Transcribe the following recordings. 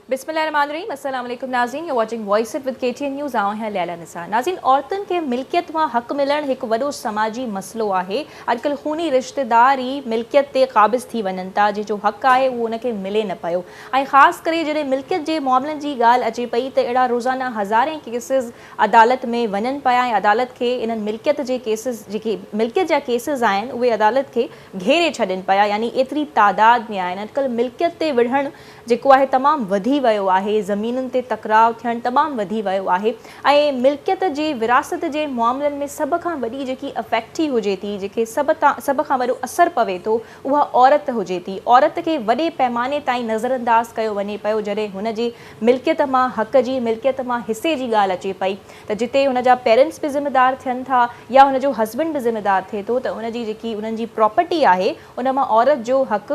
बिस्मिल्लाहिर्रहमानिर्रहीम अस्सलाम वालेकुम नाज़रीन, U watching voice it with KTN news. आऊं है लैला निसार। नाज़रीन, औरतुनि खे मिल्कियत मां हक़ मिलणु हिकु वॾो समाजी मसइलो आहे। अॼुकल्ह खूनी रिश्तेदार ई मिल्कियत ते क़ाबिज़ थी वञनि था, जंहिंजो हक़ आहे उहो उनखे मिले न पियो। ऐं ख़ासि करे जॾहिं मिल्कियत जे मामलनि जी ॻाल्हि अचे पई त अहिड़ा रोज़ाना हज़ारे केसिस अदालत में वञनि पिया ऐं अदालत खे इन्हनि मिल्कियत जे केसिस, जेके मिल्कियत जा केसिस आहिनि, उहे अदालत खे घेरे छॾनि पिया, यानी एतिरी तादाद में आहिनि। अॼुकल्ह मिल्कियत ते विढ़णु जेको आहे तमामु वधी वियो आहे, ज़मीनुनि ते तकराव थियणु तमामु वधी वियो आहे। ऐं मिल्कियत जे विरासत जे मामलनि में सभ खां वॾी जेकी अफेक्टी हुजे थी, जेके सभ खां वॾो असरु पवे थो, उहा औरत हुजे थी। औरत खे वॾे पैमाने ताईं नज़रअंदाज़ कयो वञे पियो जॾहिं हुन जी मिल्कियत मां हक़ जी, मिल्कियत मां हिसे जी ॻाल्हि अचे पई, त जिते हुन जा पेरेंट्स बि ज़िमेदार थियनि था या हुनजो हस्बैंड बि ज़िमेदार थिए थो, त हुनजी जेकी उन्हनि जी प्रॉपर्टी आहे उन मां औरत जो हक़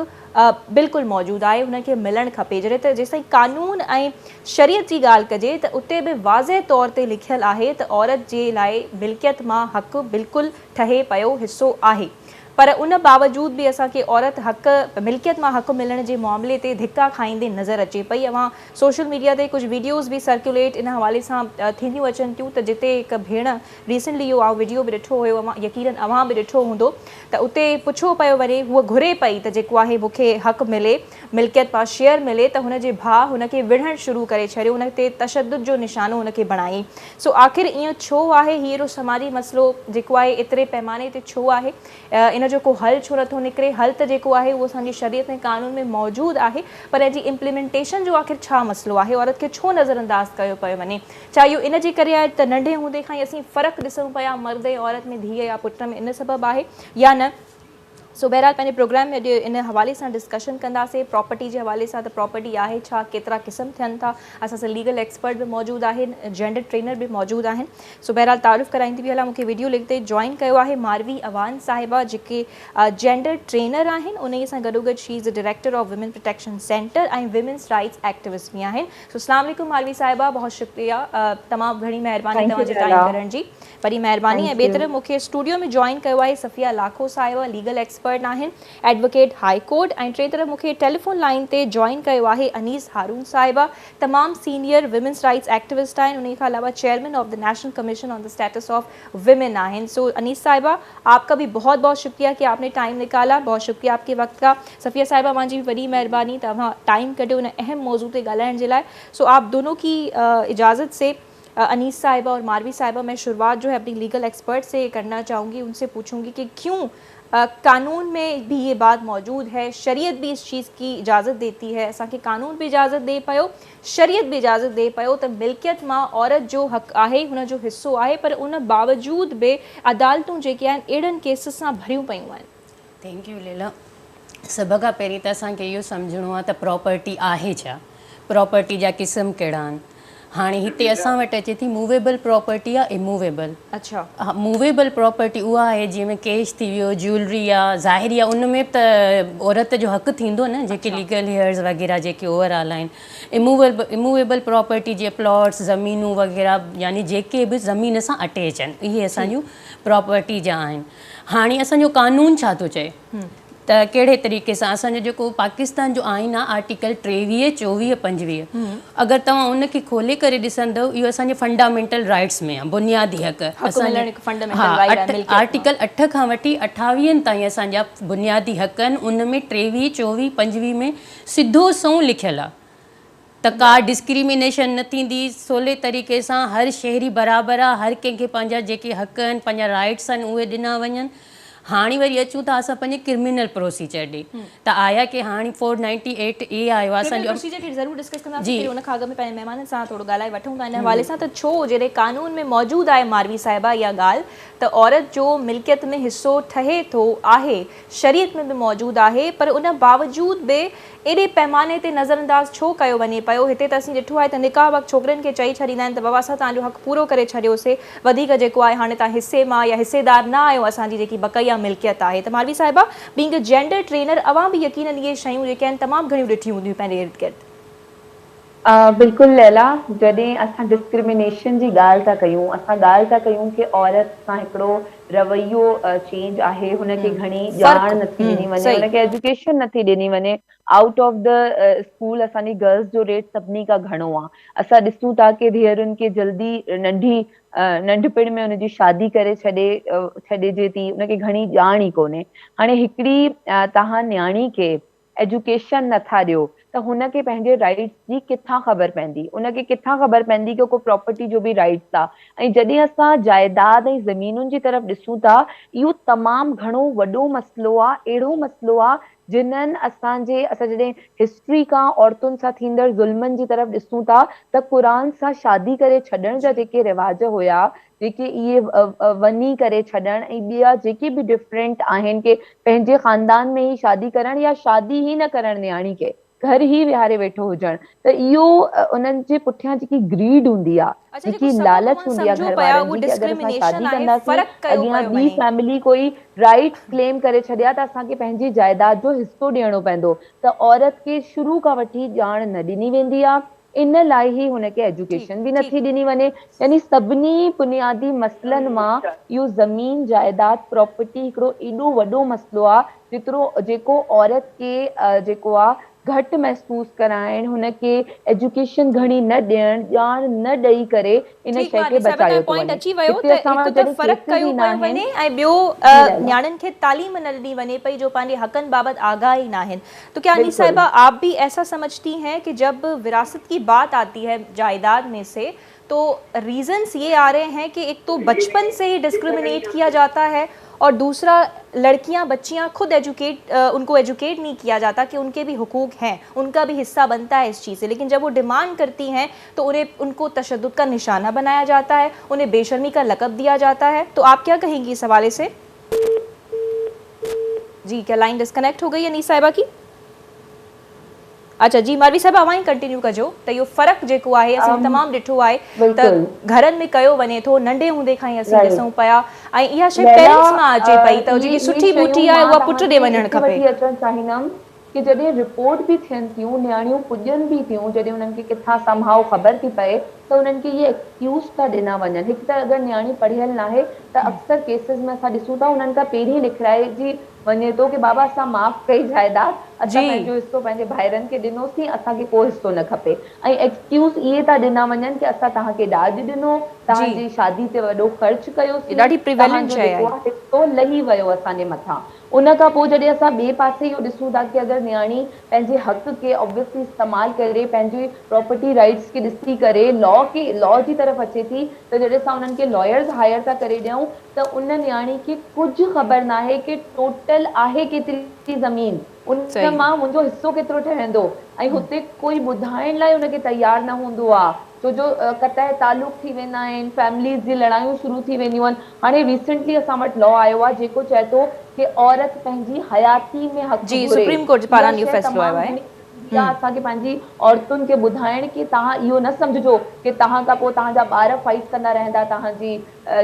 बिल्कुलु मौजूदु आहे, हुनखे मिलणु खपे। जॾहिं त जेसिताईं कानून ऐं शरीयत जी ॻाल्हि कजे त उते बि वाज़े तौर ते लिखियलु आहे त औरत जे लाइ मिल्कियत मां हक़ बिल्कुलु ठहे पियो हिसो आहे। पर उन बावजूद बि असांखे औरत हक़ मिल्कियत मां हक़ मिलण जे मामले ते धिका खाईंदे नज़र अचे पई। अवां सोशल मीडिया ते कुझु वीडियोज़ बि सर्कुलेट इन हवाले सां थींदियूं अचनि थियूं, त जिते हिकु भेण रिसेंटली इहो वीडियो बि ॾिठो हुयो, यकीनन अवां बि ॾिठो हूंदो, त उते पुछो पियो वञे, हूअ घुरे पई त जेको आहे मूंखे हक़ मिले, मिल्कियत मां शेयर मिले, त हुनजे भाउ हुनखे विढ़णु शुरू करे छॾियो, हुन ते तशद्दुद जो निशानो हुनखे बणाई। सो आख़िर ईअं छो आहे? हीअ समाजी मसइलो जेको आहे एतिरे पैमाने ते छो आहे? इन जो को हल छो नथो निकिरे? हल त जेको आहे उहो असांजी शरीयत ऐं कानून में मौजूदु आहे, पर जी इम्प्लीमेंटेशन जो आख़िर छा मसइलो आहे? औरत खे छो नज़रअंदाज़ कयो पियो वञे? छा इहो इन जे करे आहे त नंढे हूंदे खां ई असीं फ़र्क़ु ॾिसूं पिया मर्द ऐं औरत में, धीअ या पुट में, इन सबबु आहे या न? सो बहरहाल पंहिंजे प्रोग्राम में अॼु इन हवाले सां डिस्कशन कंदासीं। प्रॉपर्टी जे हवाले सां, त प्रॉपर्टी आहे छा, केतिरा क़िस्म थियनि था। असां सां लीगल एक्सपर्ट बि मौजूदु आहिनि, जेंडर ट्रेनर बि मौजूदु आहिनि। सो बहरहाल तारुफ़ कराईंदी बि हलां। मूंखे वीडियो लिंक ते जॉइन कयो आहे मारवी अवान साहिबा, जेके जेंडर ट्रेनर आहिनि। उन सां गॾोगॾु she is the director of women protection centre ऐं विमेन्स राइट्स एक्टिविस्ट बि आहिनि। सो अस्सलाम वालेकुम मारवी साहिबा, बहुत शुक्रिया, तमामु घणी महिरबानी तव्हांजी टाइम करण जी, वरी महिरबानी। ऐं ॿिए तरफ़ मूंखे स्टूडियो में जॉइन कयो आहे सफ़िया लाखो साहिबा, लीगल एक्सपर्ट आहिनि, एडवोकेट हाई कोर्ट। ऐं टे तरफ़ मूंखे टेलीफोन लाइन ते जॉइन कयो आहे अनीस हारून साहिबा, तमामु सीनियर विमेन्स राइट्स एक्टिविस्ट आहिनि, उन खां अलावा chairman of the national commission on the status of women आहिनि। सो अनीस साहिबा, आपका भी बहुत बहुत शुक्रिया कि आपने टाइम निकाला, बहुत शुक्रिया आपके वक्त का। सफ़िया साहिबा, मुंहिंजी वॾी महिरबानी, तव्हां टाइम कढियो उन अहम मौजू ते ॻाल्हाइण जे लाइ। सो आप दोनों की इजाज़त से अनीस साहिबा और मारवी साहिबा, मैं शुरुआत जो है अपनी लीगल एक्सपर्ट से करना चाहूँगी। उनसे पूछूंगी कि क्यों कानून में भी ये बात मौजूद है, शरीयत भी इस चीज़ की इजाज़त देती है, असांखे कानून भी इजाज़त दे पियो, शरीयत भी इजाज़त दे पियो त मिल्कियत मां औरत जो हक़ आहे, हुन जो हिस्सो आहे, पर उन बावजूद बि अदालतूं जेके आहिनि अहिड़नि केसिस सां भरियूं पियूं आहिनि। थैंक यू लीला। सभ खां पहिरीं त असांखे इहो सम्झणो आहे त प्रॉपर्टी आहे छा, प्रॉपर्टी जा क़िस्म कहिड़ा आहिनि। हाणे हिते असां वटि अचे थी मूवेबल प्रॉपर्टी आहे, इमूवेबल। अच्छा, हा, मूवेबल प्रॉपर्टी उहा आहे जंहिंमें कैश थी वियो, ज्वेलरी आहे, ज़ाहिरी आहे, उन में त औरत जो हक़ु थींदो न, जेके लीगल हेयर्स वग़ैरह जेके ओवरऑल आहिनि। इमूवेबल प्रॉपर्टी जीअं प्लॉट्स, ज़मीनूं वग़ैरह, यानी जेके बि ज़मीन सां अटैच आहिनि, इहे असांजूं प्रॉपर्टी जा आहिनि। हाणे असांजो कानून छा थो चए त कहिड़े तरीक़े सां असांजो जेको पाकिस्तान जो आइन आहे, आर्टिकल 23, 24, 25, अगरि तव्हां उनखे खोले करे ॾिसंदव, इहो असांजे फंडामेंटल राइट्स में आहे, बुनियादी हक़। आर्टिकल 8 खां वठी 28 ताईं असांजा बुनियादी हक़ आहिनि। उन में 23, 24, 25 में सिधो सऊं लिखियलु आहे त का डिस्क्रिमिनेशन न थींदी, सवले तरीक़े सां हर शहरी बराबरि आहे, हर कंहिंखे पंहिंजा जेके हक़ आहिनि, पंहिंजा राइट्स आहिनि, उहे ॾिना वञनि। हाणे वरी अचूं था असां पंहिंजे क्रिमिनल प्रोसीजर ॾे, त आया की हाणे 498A आयो आहे असांजो प्रोसीजर खे ज़रूरु डिस्कस कंदासीं। उन खां अॻु में पंहिंजे महिमाननि सां थोरो ॻाल्हाए वठूं था इन हवाले सां, त छो जॾहिं कानून में मौजूदु आहे मारवी साहिबा इहा ॻाल्हि त औरत जो मिल्कियत में हिसो ठहे थो आहे, शरीयत में बि मौजूदु आहे, पर उन बावजूद बि एॾे पैमाने ते नज़रअंदाज़ छो कयो वञे पियो? हिते त असीं ॾिठो आहे त निकाह वक़्तु छोकिरनि खे चई छॾींदा आहिनि त बाबा असां तव्हांजो हक़ पूरो करे छॾियोसीं, वधीक जेको आहे हाणे तव्हां हिसे मां या हिसेदार न आहियो असांजी जेकी बक़ैया मिल्कियत आहे। त मारवी साहिबा, बीइंग अ जेंडर ट्रेनर, अवां बि यकीनन इहे शयूं जेके आहिनि तमामु घणियूं ॾिठियूं हूंदियूं पंहिंजे इर्द गिर्द। बिल्कुलु लैला, जॾहिं असां डिस्क्रिमिनेशन जी ॻाल्हि था कयूं, असां ॻाल्हि था कयूं की औरत सां हिकिड़ो रवैयो चेंज आहे, हुनखे घणी ॼाण नथी ॾिनी वञे, सही हुनखे एजुकेशन नथी ॾिनी वञे। आउट ऑफ द स्कूल असांजी गर्ल्स जो रेट सभिनी खां घणो आहे। असां ॾिसूं था की धीअरुनि खे जल्दी नंढपिण में हुनजी शादी करे छॾिजे थी, हुनखे घणी ॼाण ई कोन्हे। हाणे हिकिड़ी तव्हां न्याणी खे एजुकेशन नथा ॾियो त हुनखे पंहिंजे राइट्स जी किथां ख़बर पवंदी, उनखे किथां ख़बर पवंदी की को प्रॉपर्टी जो बि राइट्स आहे। ऐं जॾहिं असां जाइदाद ऐं ज़मीनुनि जी तरफ़ ॾिसूं था, इहो तमामु घणो वॾो मसइलो आहे, अहिड़ो मसइलो आहे जिन्हनि असां जॾहिं हिस्ट्री खां औरतुनि सां थींदड़ ज़ुल्मनि जी तरफ़ ॾिसूं था त क़ुरान सां शादी करे छॾण जा जेके रिवाज हुया, जेके इहे वञी करे छॾण ऐं ॿिया जेके बि डिफरेंट आहिनि की पंहिंजे ख़ानदान में ई शादी करणु या शादी ई न करणु न्याणी खे घर ई विहारे वेठो हुजणु, त इहो उन्हनि जे पुठियां जेकी ग्रीड हूंदी आहे, अच्छा, जेको जेकी सबब लालच मां हूंदी आहे सम्झो घर पिया वारनि उहो जी, की अगरि असां डिस्क्रिमिनेशन शादी आहे, कंदासीं, फ़र्क़ु कयो अॻियां पियो ॿी वञे। फैमिली कोई राइट्स क्लेम करे छॾिया त असांखे पंहिंजी जाइदाद जो हिसो ॾियणो पवंदो, त औरत खे शुरू खां वठी ॼाण न ॾिनी वेंदी आहे। इन लाइ ई हुनखे ठीक एजुकेशन बि ठीक नथी ॾिनी वञे। यानी सभिनी बुनियादी मसइलनि मां इहो ज़मीन जाइदाद प्रॉपर्टी हिकिड़ो एॾो वॾो मसइलो आहे जेको औरत खे जेको आहे घटि महसूस कराइण, हुनखे एजुकेशन घणी न ॾियण, ॼाण न ॾेई करे इन ठीक शइ खे माधवी साहिबा, तव्हांजो बचायो थो पॉइंट वञे। अची वियो हिते त असां हिकु वटि त जॾहिं फ़र्क़ु केसिस कयो ईंदा पियो आहिनि। वञे ऐं ॿियो जी लैला, न्याणियुनि खे तालीम न ॾिनी वञे पई जो पंहिंजे हक़नि बाबति आगाह ही ना आहिनि। तो क्या अनीस बिल्कुलु साहिबा, आप भी ऐसा समझती हैं कि जब विरासत की बात आती है जायदाद में से, तो रीजंस ये आ रहे हैं कि एक तो बचपन से ही डिस्क्रिमिनेट किया जाता है और दूसरा लड़कियां बच्चियां खुद उनको एजुकेट नहीं किया जाता कि उनके भी हुकूक हैं, उनका भी हिस्सा बनता है इस चीज़ से। लेकिन जब वो डिमांड करती हैं तो उनको तशद्दुद का निशाना बनाया जाता है, उन्हें बेशर्मी का लक़ब दिया जाता है। तो आप क्या कहेंगी इस हवाले से? जी, क्या लाइन डिस्कनेक्ट हो गई अनीस साहिबा की? अच्छा जी, माधवी साहिबा अवां ई कंटिन्यू कजो त इहो फ़र्क़ु जेको आहे असीं तमामु ॾिठो आहे त घरनि में कयो वञे थो, नंढे हूंदे खां ई असीं ॾिसूं पिया, ऐं इहा शइ पेरेंट्स मां अचे पई त जेकी सुठी बूटी आहे उहा पुट ॾे वञणु खपे। अचणु चाहींदमि कि जॾहिं रिपोर्ट बि थियनि थियूं, न्याणियूं पुॼनि बि थियूं, जॾहिं उन्हनि खे किथां संभाव ख़बर थी पए त उन्हनि खे इहे एक्सक्यूज़ था ॾिना वञनि। हिकु त अगरि न्याणी पढ़ियल नाहे त अक्सर केसिस में असां ॾिसूं था उन्हनि खां पहिरीं लिखाइजी वञे थो कि बाबा असां माफ़ कई जाइदाद, असां पंहिंजो हिसो पंहिंजे भाइरनि खे ॾिनोसीं, असांखे को हिसो न खपे। ऐं एक्सक्यूज़ इहे था ॾिना वञनि कि असां तव्हांखे ॾाज ॾिनो, तव्हांजी शादी ते वॾो ख़र्च कयोसीं, ॾाढी प्रिवेलेंट तव्हांजो शइ जेको आहे। आहे हिसो लही वियो असांजे मथां। उन खां पोइ जॾहिं असां ॿिए पासे इहो ॾिसूं था कि अगरि न्याणी पंहिंजे हक़ खे ऑब्वियसली इस्तेमालु करे, पंहिंजी प्रॉपर्टी राइट्स खे ॾिसी करे लॉ जी तरफ़ अचे थी, त जॾहिं असां उन्हनि खे लॉयर्स हायर था करे ॾियूं त उन न्याणी खे कुझु ख़बर न आहे कि टोटल आहे केतिरी ज़मीन, उन मां मुंहिंजो हिसो केतिरो ठहंदो, ऐं हुते कोई ॿुधाइण लाइ उनखे तयारु न हूंदो आहे। छो जो कतई तालुक थी वेंदा आहिनि, फैमिलीज़ जी लड़ायूं शुरू थी वेंदियूं आहिनि। हाणे रिसेंटली असां वटि लॉ आयो आहे जेको चए थो कि औरत पंहिंजी हयाती में हक़ जी, घुरे। सुप्रीम कोर्ट पारां इहो फ़ैसिलो आयो आहे। असांखे पंहिंजी औरतुनि खे ॿुधाइण कि तव्हां इहो न सम्झो कि तव्हां खां पोइ तव्हांजा ॿार फाइट कंदा रहंदा तव्हांजी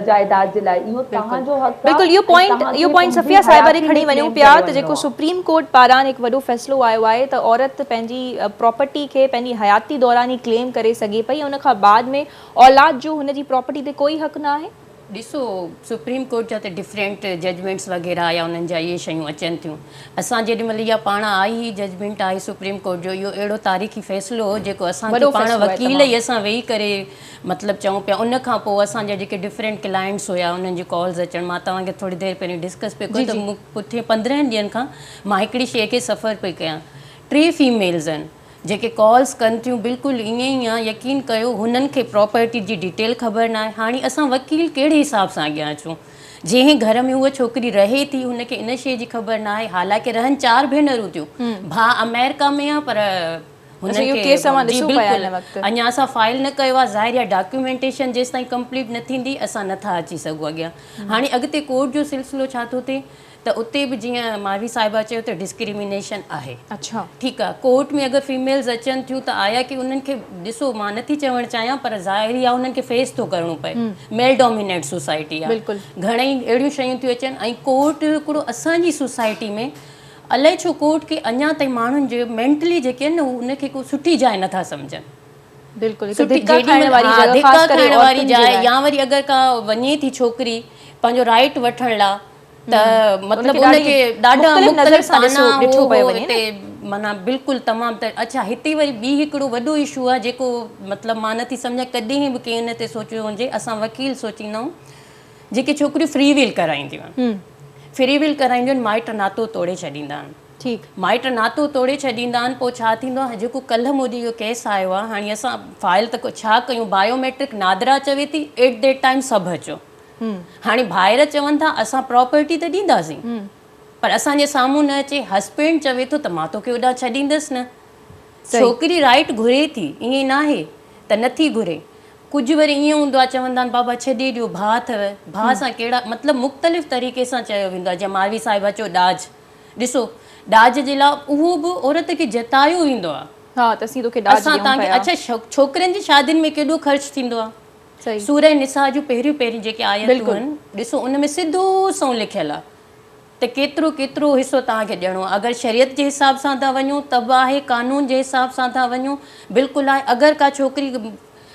जाइदाद जे लाइ। इहो तव्हांजो हक़ आहे। बिल्कुलु, इहो पॉइंट सफ़िया साहिबा ॾे खणी वञूं पिया त जेको सुप्रीम कोर्ट पारां हिकु वॾो फ़ैसिलो आयो आहे त औरत पंहिंजी प्रॉपर्टी खे पंहिंजी हयाती दौरान ई क्लेम करे सघे पई, उन खां बाद में औलाद जो हुनजी प्रॉपर्टी ते कोई हक़ न आहे। ॾिसो, सुप्रीम कोर्ट जा त डिफरेंट जजमेंट्स वग़ैरह या उन्हनि जा इहे शयूं अचनि थियूं। असां जेॾीमहिल इहा पाण आई ही जजमेंट आई सुप्रीम कोर्ट जो, इहो अहिड़ो तारीख़ी फ़ैसिलो हो जेको असांखे पाण वकील ई असां वेही करे मतिलबु चऊं पिया। उन खां पोइ असांजा जेके डिफरेंट क्लाइंट्स हुया उन्हनि जी कॉल्स अचनि, मां तव्हांखे थोरी देरि पहिरीं डिस्कस पियो कयो त पुठियां 15 ॾींहंनि खां मां हिकिड़ी शइ खे सफ़र पई कयां। 3 फीमेल्स आहिनि जेके कॉल्स कनि थियूं, बिल्कुलु ईअं ई आहे, यकीन कयो हुननि खे प्रॉपर्टी जी डिटेल ख़बर न आहे। हाणे असां वकील कहिड़े हिसाब सां अॻियां अचूं? जंहिं घर में उहा छोकिरी रहे थी हुनखे इन शइ जी ख़बर न आहे, हालांकि रहनि 4 भेनरूं थियूं, भाउ अमेरिका में आहे पर अञा असां फाइल न कयो आहे। ज़ाहिर आहे डॉक्यूमेंटेशन जेसि ताईं कंप्लीट न थींदी असां नथा अची सघूं अॻियां। हाणे अॻिते कोर्ट जो सिलसिलो छा थो थिए त उते बि जीअं माधवी साहिबा चयो त डिस्क्रिमिनेशन आहे। अच्छा, ठीकु आहे, कोर्ट में अगरि फीमेल्स अचनि थियूं त आया कि उन्हनि खे ॾिसो, मां नथी चवणु चाहियां पर ज़ाहिरी आहे उन्हनि खे फेस थो करिणो पए। मेल डोमिनेट सोसाइटी आहे, घणेई अहिड़ियूं शयूं थियूं अचनि। ऐं कोर्ट हिकिड़ो असांजी सोसाइटी में अलाए छो कोर्ट खे अञा ताईं माण्हुनि जे मेंटली जेके आहिनि न उनखे को सुठी जाइ नथा सम्झनि। बिल्कुलु हिकु सुठी धिका खाइण वारी जॻह, धिका ख़ासि करे खाइण वारी औरतुनि जे जाइ, लाइ। या वरी अगरि का वञे थी छोकिरी पंहिंजो राइट वठण लाइ त मतिलबु उनखे उनखे ॾाढा मुख़्तलिफ़ नज़र मुख़्तलिफ़ सां ताना ॾिठो हो पियो हो वञे न। हिते माना बिल्कुलु तमामु त अच्छा हिते वरी ॿी हिकिड़ो वॾो इशू आहे जेको मतिलबु मां नथी सम्झां कॾहिं बि कंहिं हिन ते सोचियो हुजे, असां वकील सोचींदा आहियूं जेके छोकिरियूं फ्री विल कराईंदियूं आहिनि, फ्री विल कराईंदियूं आहिनि, माइट नातो तोड़े छॾींदा आहिनि। ठीकु। माइट नातो तोड़े छॾींदा आहिनि, पोइ छा थींदो आहे, जेको कल्ह मोदी जो केस आयो आहे, हाणे असां फाइल त छा कयूं, बायोमेट्रिक नादरा चवे थी एट दैट टाइम सभु अचो। हाणे ॿाहिरि चवनि था असां प्रॉपर्टी त ॾींदासीं, पर असांजे साम्हूं न अचे, हस्बैंड चवे थो त मां तोखे होॾां छॾींदसि न। छोकिरी राइट घुरे थी, ईअं न आहे त नथी घुरे। कुझु वरी ईअं हूंदो आहे, चवंदा आहिनि बाबा छॾे ॾियो, भाउ अथव, भाउ सां कहिड़ा मतिलबु मुख़्तलिफ़ तरीक़े सां चयो वेंदो आहे। जीअं मालवी साहिबा चयो ॾाज, ॾिसो ॾाज जे लाइ उहो बि औरत खे जतायो वेंदो आहे। हा त असीं तोखे ॾाज असां ॾियूं तव्हांखे, पिया। अच्छा छोकिरनि जी शादियुनि में केॾो ख़र्चु थींदो आहे। सही। सूरह निसा जूं पहिरियूं पहिरीं जेके आयतूं बिल्कुलु। आहिनि, ॾिसो उन में सिधो सौ लिखियलु आहे त केतिरो केतिरो हिसो तव्हांखे ॾियणो आहे। अगरि शरीयत जे हिसाब सां था वञूं त बि आहे, कानून जे हिसाब सां था वञूं बिल्कुलु आहे। अगरि का छोकिरी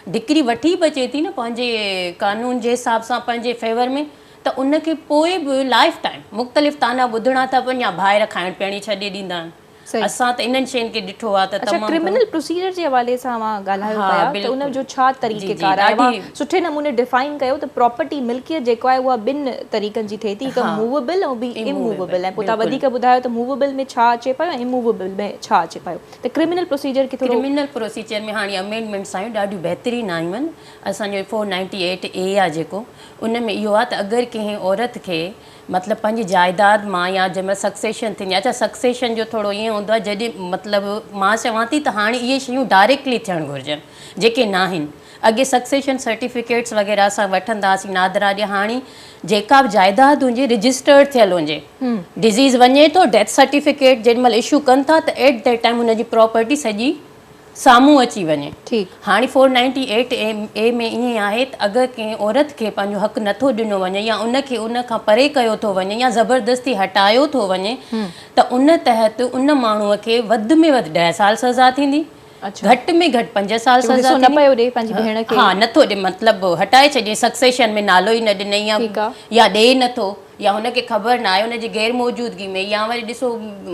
डिक्री वठी बि अचे थी न पंहिंजे कानून जे हिसाब सां पंहिंजे फेवर में, त उनखे पोइ बि लाइफ टाइम मुख़्तलिफ़ ताना ॿुधणा था पवनि या ॿाहिरि खाइण पीअण छॾे ॾींदा आहिनि। असां त इन्हनि शयुनि खे ॾिठो आहे त अच्छा, तमामु क्रिमिनल प्रोसीजर जे हवाले सां मां ॻाल्हायो पिया त उन जो छा तरीक़ेकार आहे, मां सुठे नमूने डिफाइन कयो त प्रॉपर्टी मिल्कियत जेको आहे उहा ॿिनि तरीक़नि जी थिए थी, हिकु मूवेबल ऐं ॿी इमूवेबल। ऐं पोइ तव्हां वधीक ॿुधायो त मूवेबल में छा अचे पियो ऐं इमूवेबल में छा अचे पियो, त क्रिमिनल प्रोसीजर खे थोरो। क्रिमिनल प्रोसीजर में हाणे अमेंडमेंट्स आहियूं ॾाढियूं बहितरीनु आयूं आहिनि। असांजो 498A आहे जेको, उन में इहो आहे त अगरि कंहिं औरत खे मतिलबु पंहिंजी जाइदाद मां या जंहिंमहिल सक्सेशन थींदी आहे, अच्छा सक्सेशन जो थोरो ईअं हूंदो आहे जॾहिं मतिलबु मां चवां थी त हाणे इहे शयूं डायरेक्टली थियणु घुरिजनि जेके न आहिनि। अॻे सक्सेशन सर्टिफिकेट्स वग़ैरह असां वठंदा हुआसीं नादरा ॾे, हाणे जेका बि जाइदाद हुजे रजिस्टर्ड थियल हुजे, डिज़ीज़ वञे थो डेथ सर्टिफिकेट जेॾीमहिल इशू कनि था त एट दैट टाइम हुनजी प्रॉपर्टी सॼी साम्हूं अची वञे। ठीकु। हाणे 498A में ईअं आहे त अगरि कंहिं औरत खे पंहिंजो हक़ु नथो ॾिनो वञे या उनखे उन खां परे कयो थो वञे या ज़बरदस्ती हटायो थो वञे, त उन तहत उन माण्हूअ खे वधि में वधि 10 साल सज़ा थींदी, घटि में घटि 5 साल सज़ा न पियो ॾे पंहिंजी भेण खे। हा, नथो ॾे, मतिलबु हटाए छॾे, सक्सेशन में नालो ई न ॾिनई या ॾे नथो, या हुनखे ख़बर न आहे हुनजी गैर मौजूदगी में, या वरी ॾिसो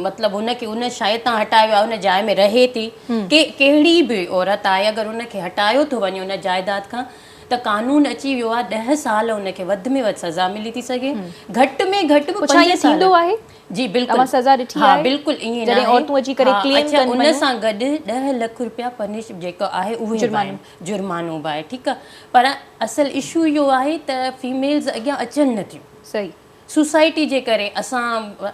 मतिलबु हुनखे उन शइ तां हटायो आहे, हुन जाइ में रहे थी, कहिड़ी बि औरत आहे अगरि हुनखे हटायो थो वञे हुन जाइदाद खां त कानून अची वियो आहे 10 साल हुनखे वधि में वधि सज़ा मिली थी सघे, घटि में घटि 5 साल थींदो आहे। जी बिल्कुलु सज़ा ॾिठी हा, आहे बिल्कुलु ईअं जॾहिं औरतूं अची करे क्लेम अच्छा, कनि उन सां गॾु 10 लाख रुपया पनिश जेको आहे उहे जुर्मानो बि आहे, ठीकु आहे। पर असुलु इशू इहो आहे त फीमेल्स अॻियां अचनि नथियूं। सही। सोसाइटी जे करे असां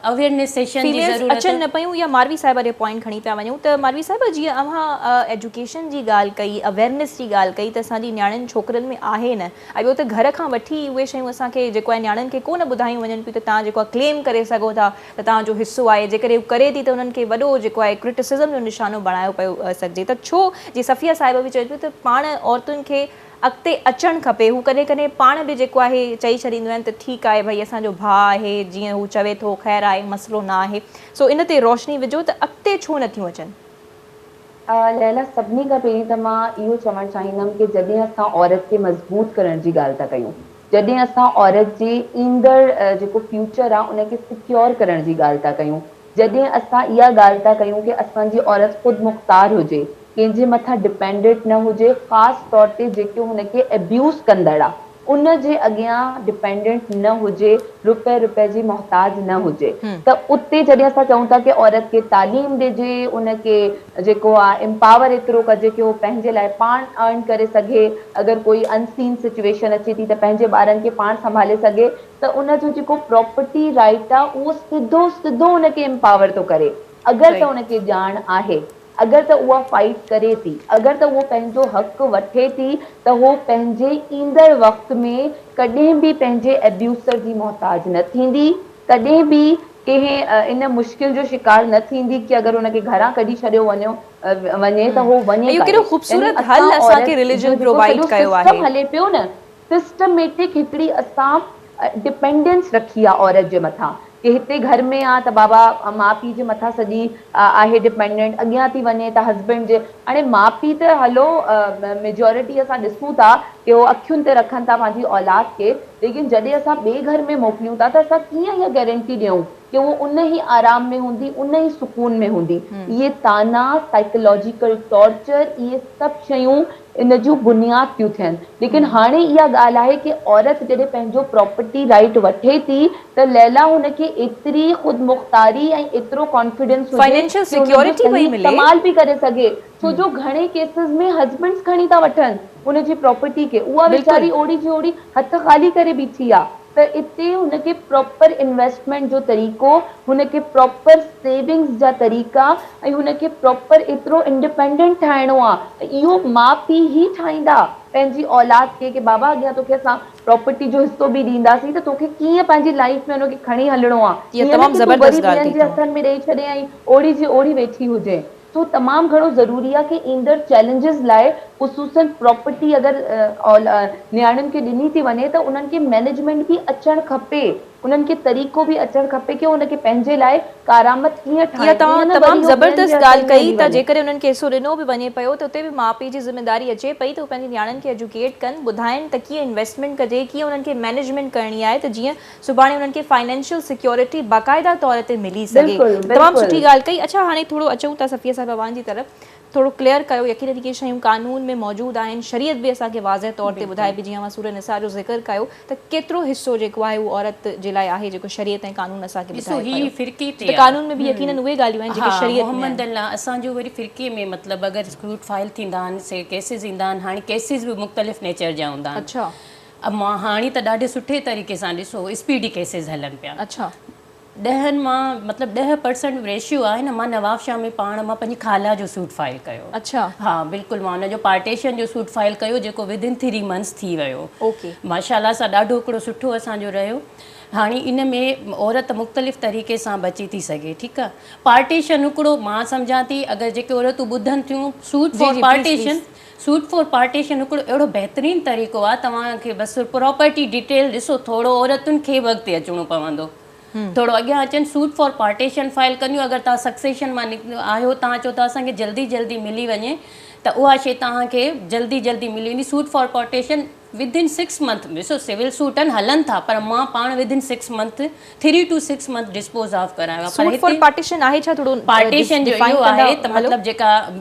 अवेयरनेस सेशन जी ज़रूरत अचनि न पियूं, या मालवी साहिबा जो पॉइंट खणी पिया वञूं त मालवी साहिबा जीअं अव्हां एजुकेशन जी ॻाल्हि कई, अवेयरनेस जी ॻाल्हि कई त असांजी नियाणियुनि छोकिरनि में आहे न, ऐं ॿियो त घर खां वठी उहे शयूं असांखे जेको आहे नियाणियुनि खे कोन ॿुधायूं वञनि पियूं त तव्हां जेको आहे क्लेम करे सघो था त तव्हांजो हिसो आहे, जेकॾहिं हू करे थी त उन्हनि खे वॾो जेको आहे क्रिटिसिज़म जो निशानो बणायो पियो सघिजे। त छो जीअं सफ़िया साहिबा बि चए पियूं त पाण औरतुनि खे अॻिते अचणु खपे, हू कॾहिं कॾहिं पाण बि जेको आहे चई छॾींदियूं आहिनि त ठीकु आहे भई असांजो भाउ आहे, जीअं हू चवे थो ख़ैरु आहे, मसइलो न आहे। सो इन ते रोशनी विझो त अॻिते छो नथियूं अचनि। लैला, सभिनी खां पहिरीं त मां इहो चवणु चाहींदमि कि जॾहिं असां औरत खे मज़बूत करण जी ॻाल्हि था कयूं, जॾहिं असां औरत जे ईंदड़ जेको फ्यूचर आहे उनखे सिक्योर करण जी ॻाल्हि था कयूं, जॾहिं असां इहा ॻाल्हि था कयूं कि असांजी औरत ख़ुदि मुख़्तार हुजे, कंहिंजे मथां डिपेंडेंट न हुजे, ख़ासि तौर ते जेके हुनखे एब्यूज़ कंदड़ आहे उन जे अॻियां डिपेंडेंट न हुजे, रुपए जी मोहताज न हुजे, त उते जॾहिं असां चऊं था कि औरत खे तालीम ॾिजे, उनखे जेको आहे एम्पावर एतिरो कजे कि उहो पंहिंजे लाइ पाण अर्न करे सघे, अगरि कोई अनसीन सिचुएशन अचे थी त पंहिंजे ॿारनि खे पाण संभाले सघे, त उनजो जेको प्रॉपर्टी राइट आहे उहो सिधो सिधो उनखे एम्पावर थो करे। अगरि त उनखे ॼाण आहे, अगरि त उहा फाइट करे थी, अगरि त उहो पंहिंजो हक़ वठे थी, त उहो पंहिंजे ईंदड़ वक़्त में कॾहिं बि पंहिंजे एब्यूसर जी मोहताज न थींदी, कॾहिं बि कंहिं इन मुश्किल जो शिकार न थींदी कि अगरि हुनखे घरां कढी छॾियो वञे त उहो वञे हले पियो न, सिस्टमेटिक हिकिड़ी असां डिपेंडेंस रखी आहे औरत जे मथां कि हिते घर में आहे त बाबा माउ पीउ जे मथां सॼी आहे डिपेंडेंट, अॻियां थी वञे त हस्बैंड जे, हाणे माउ पीउ त हलो मेजॉरिटी असां ॾिसूं था कि उहो अखियुनि ते रखनि था पंहिंजी औलाद खे, लेकिन जॾहिं असां ॿिए घर में मोकिलियूं था त असां कीअं इहा गारंटी ॾियूं कि उहो उन ई आराम में हूंदी, उन ई सुकून में हूंदी। इहे ताना, साइकोलॉजिकल टॉर्चर, इहे सभु शयूं इन जूं बुनियाद थियूं थियनि। लेकिन हाणे इहा ॻाल्हि आहे कि औरत जॾहिं पंहिंजो प्रॉपर्टी राइट वठे थी त लैला हुनखे एतिरी ख़ुदि मुख़्तारी ऐं एतिरो कॉन्फिडेंस फाइनेंशियल सिक्योरिटी पई मिले, इस्तेमाल बि करे सघे, छो जो घणे केसिस में हस्बैंड्स खणी था वठनि उनजी प्रॉपर्टी खे, उहा वीचारी ओड़ी जी ओड़ी हथ ख़ाली करे बीठी आहे। त इते हुनखे प्रॉपर इन्वेस्टमेंट जो तरीक़ो, हुनखे प्रॉपर सेविंग्स जा तरीक़ा ऐं हुनखे प्रॉपर एतिरो इंडिपेंडेंट ठाहिणो आहे। इहो माउ पीउ ई ठाहींदा पंहिंजी औलाद खे कि बाबा अॻियां तोखे असां प्रॉपर्टी जो हिसो बि ॾींदासीं त तोखे कीअं पंहिंजी लाइफ में हुनखे खणी हलणो आहे, इहा तमामु ज़बरदस्त ॻाल्हि जे हथनि में ॾेई छॾे ऐं ओड़ी जी ओड़ी वेठी हुजे। तो तमामु घणो ज़रूरी आहे कि ईंदड़ चैलेंजिस लाइ ख़ुसूसन प्रॉपर्टी अगरि नियाणियुनि खे ॾिनी थी वञे त उन्हनि खे मैनेजमेंट बि अचणु खपे, उन्हनि खे तरीक़ो बि अचणु खपे कि उनखे पंहिंजे लाइ कारआमद कीअं ठाहे। तमामु ज़बरदस्त ॻाल्हि कई त जेकॾहिं उन्हनि खे हिसो ॾिनो बि वञे पियो त उते बि माउ पीउ जी ज़िमेदारी अचे पई त पंहिंजी नियाणियुनि खे एजुकेट कनि, ॿुधाइनि त कीअं इन्वेस्टमेंट कजे, कीअं उन्हनि खे मैनेजमेंट करणी आहे त जीअं सुभाणे उन्हनि खे फाइनेंशियल सिक्योरिटी बाक़ाइदा तौर ते मिली सघे। तमामु सुठी ॻाल्हि कई। अच्छा, हाणे थोरो अचूं था सफ़िया साहिबा जी तरफ़, थोरो क्लियर कयो, यकीनन इहे शयूं कानून में मौजूदु आहिनि, शरीयत बि असांखे वाज़ह तौर ते ॿुधाए पई, जीअं मां सूरह निसा जो ज़िक्र कयो त केतिरो हिसो जेको आहे उहो औरत जे लाइ आहे जेको शरीयत ऐं कानून असांखे ॿुधाए पियो। त कानून में बि यकीनन उहे ॻाल्हियूं आहिनि जेके शरीयत में आहिनि। असांजो वरी फ़िरक़े में मतिलबु अगरि सूट फाइल थींदा आहिनि, से केसिस ईंदा आहिनि, हाणे केसिस बि मुख़्तलिफ़ नेचर जा हूंदा आहिनि। अच्छा, मां हाणे त ॾाढे सुठे तरीक़े सां ॾिसो स्पीडी केसिस हलनि पिया। अच्छा, 10 मां मतिलबु 10% रेशियो आहे न। मां नवाबशाह में पाण मां पंहिंजी ख़ाला जो सूट फाइल कयो। अच्छा, हा बिल्कुलु, मां हुनजो पार्टीशन जो सूट फाइल कयो जेको विदिन 3 मंथ्स थी वियो। ओके, माशाल्लाह सां ॾाढो हिकिड़ो सुठो असांजो रहियो। हाणे इन में औरत मुख़्तलिफ़ तरीक़े सां बची थी सघे, ठीकु आहे। पार्टीशन हिकिड़ो मां सम्झां थी, अगरि जेके औरतूं ॿुधनि थियूं, suit for partition, suit for partition हिकिड़ो अहिड़ो बहितरीनु तरीक़ो आहे। तव्हांखे बसि प्रॉपर्टी डिटेल ॾिसो, थोरो औरतुनि खे वक़्तु ते अचिणो पवंदो, थोरो अॻियां अचनि, सूट फॉर पार्टीशन फाइल कंदियूं। अगरि तव्हां सक्सेशन मां आहियो, तव्हां चओ था असांखे जल्दी जल्दी मिली वञे त उहा शइ तव्हांखे जल्दी जल्दी मिली वेंदी। Suit for partition within 6 month, ॾिसो सिविल सूट आहिनि हलनि था, पर मां पाण within 6 month 3 to 6 month dispose of करायो। सूट फॉर पार्टीशन आहे छा? थोरो पार्टीशन जो इहो आहे त मतिलबु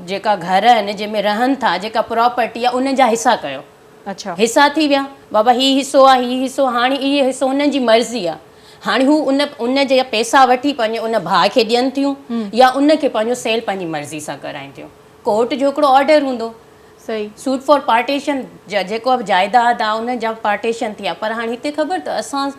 जेका घर आहिनि जंहिंमें रहनि था, जेका प्रॉपर्टी आहे, उन जा हिसा कयो। अच्छा, हिसा थी विया, बाबा हीउ हिसो आहे, हीउ हिसो, हाणे इहो हिसो हुननि जी मर्ज़ी आहे। हाणे हू उन जा पैसा वठी पंहिंजे उन भाउ खे ॾियनि थियूं या उनखे पंहिंजो सेल पंहिंजी मर्ज़ी सां कराइनि थियूं। कोर्ट जो हिकिड़ो ऑर्डर हूंदो। सही, सूट फॉर पार्टीशन जेको जाइदाद आहे उन जा पार्टीशन थी आहे। पर हाणे हिते ख़बर त असां